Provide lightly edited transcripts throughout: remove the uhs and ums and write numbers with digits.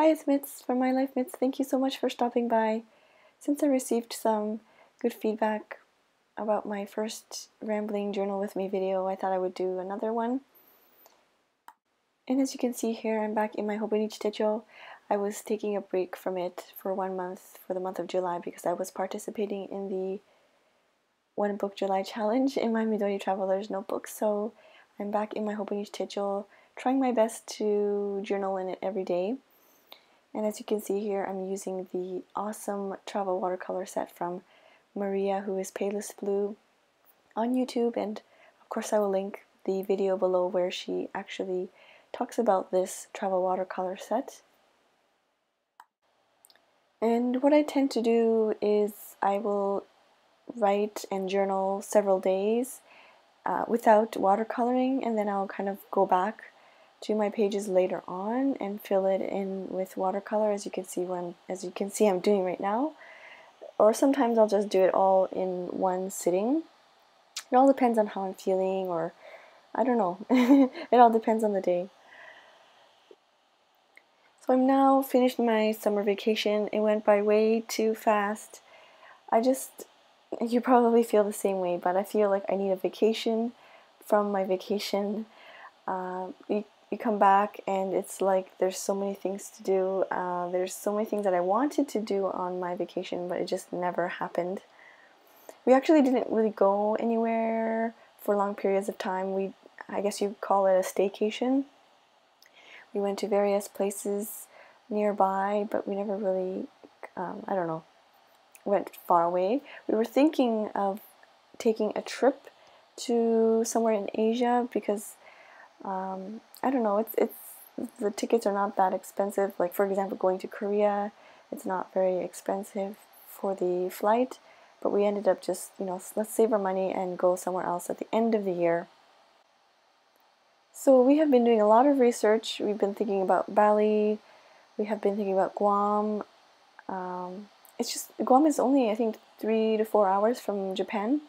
Hi, it's Mitz from My Life Mitz. Thank you so much for stopping by. Since I received some good feedback about my first rambling journal with me video, I thought I would do another one. And as you can see here, I'm back in my Hobonichi Techo. I was taking a break from it for 1 month, for the month of July, because I was participating in the One Book July challenge in my Midori Traveler's notebook. So I'm back in my Hobonichi Techo, trying my best to journal in it every day. And as you can see here, I'm using the awesome travel watercolor set from Maria, who is Palestblue, on YouTube, and of course I will link the video below where she actually talks about this travel watercolor set. And what I tend to do is I will write and journal several days without watercoloring, and then I'll kind of go back to my pages later on and fill it in with watercolor, as you can see I'm doing right now. Or sometimes I'll just do it all in one sitting. It all depends on how I'm feeling, or I don't know. It all depends on the day. So I'm now finished my summer vacation. It went by way too fast. You probably feel the same way, but I feel like I need a vacation from my vacation. You come back and it's like there's so many things to do. There's so many things that I wanted to do on my vacation, but it just never happened. We actually didn't really go anywhere for long periods of time. I guess you'd call it a staycation. We went to various places nearby, but we never really, I don't know, went far away. We were thinking of taking a trip to somewhere in Asia because I don't know, the tickets are not that expensive. Like, for example, going to Korea, it's not very expensive for the flight, but we ended up just, let's save our money and go somewhere else at the end of the year. So we have been doing a lot of research. We've been thinking about Bali, we have been thinking about Guam. Guam is only, I think, 3 to 4 hours from Japan,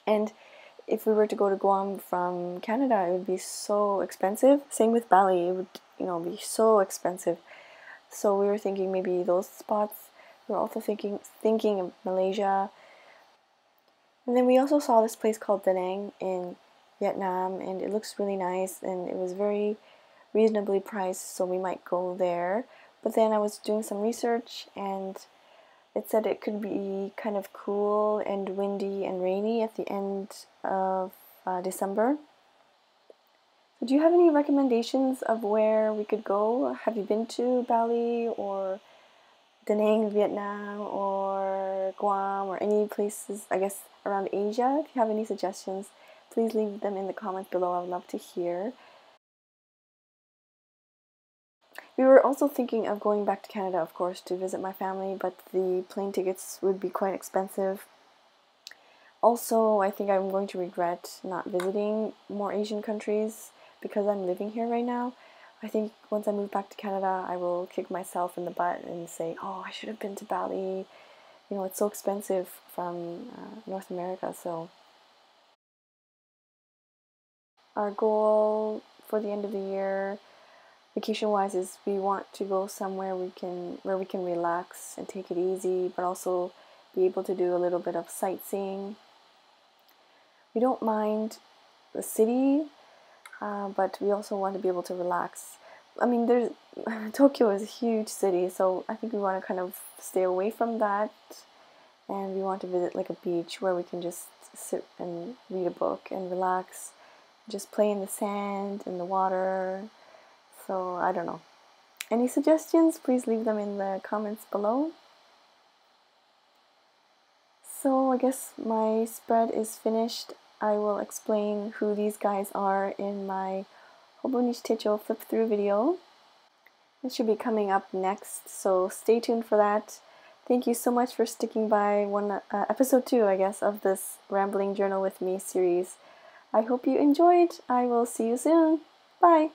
and if we were to go to Guam from Canada, it would be so expensive. Same with Bali, it would, be so expensive. So we were thinking maybe those spots. We were also thinking of Malaysia. And then we also saw this place called Da Nang in Vietnam, and it looks really nice, and it was very reasonably priced, so we might go there. But then I was doing some research, and it said it could be kind of cool and windy and rainy at the end of December. So do you have any recommendations of where we could go? Have you been to Bali or Da Nang, Vietnam, or Guam, or any places, I guess, around Asia? If you have any suggestions, please leave them in the comments below. I would love to hear. We were also thinking of going back to Canada, of course, to visit my family, but the plane tickets would be quite expensive. Also, I think I'm going to regret not visiting more Asian countries because I'm living here right now. I think once I move back to Canada, I will kick myself in the butt and say, oh, I should have been to Bali. It's so expensive from North America, so. Our goal for the end of the year, vacation-wise, is we want to go somewhere where we can relax and take it easy, but also be able to do a little bit of sightseeing. We don't mind the city, but we also want to be able to relax. I mean, Tokyo is a huge city, so I think we want to kind of stay away from that, and we want to visit like a beach where we can just sit and read a book and relax, just play in the sand and the water. So I don't know. Any suggestions? Please leave them in the comments below. So I guess my spread is finished. I will explain who these guys are in my Hobonichi Techo flip through video. It should be coming up next, so stay tuned for that. Thank you so much for sticking by episode 2, I guess, of this Rambling Journal with Me series. I hope you enjoyed. I will see you soon. Bye!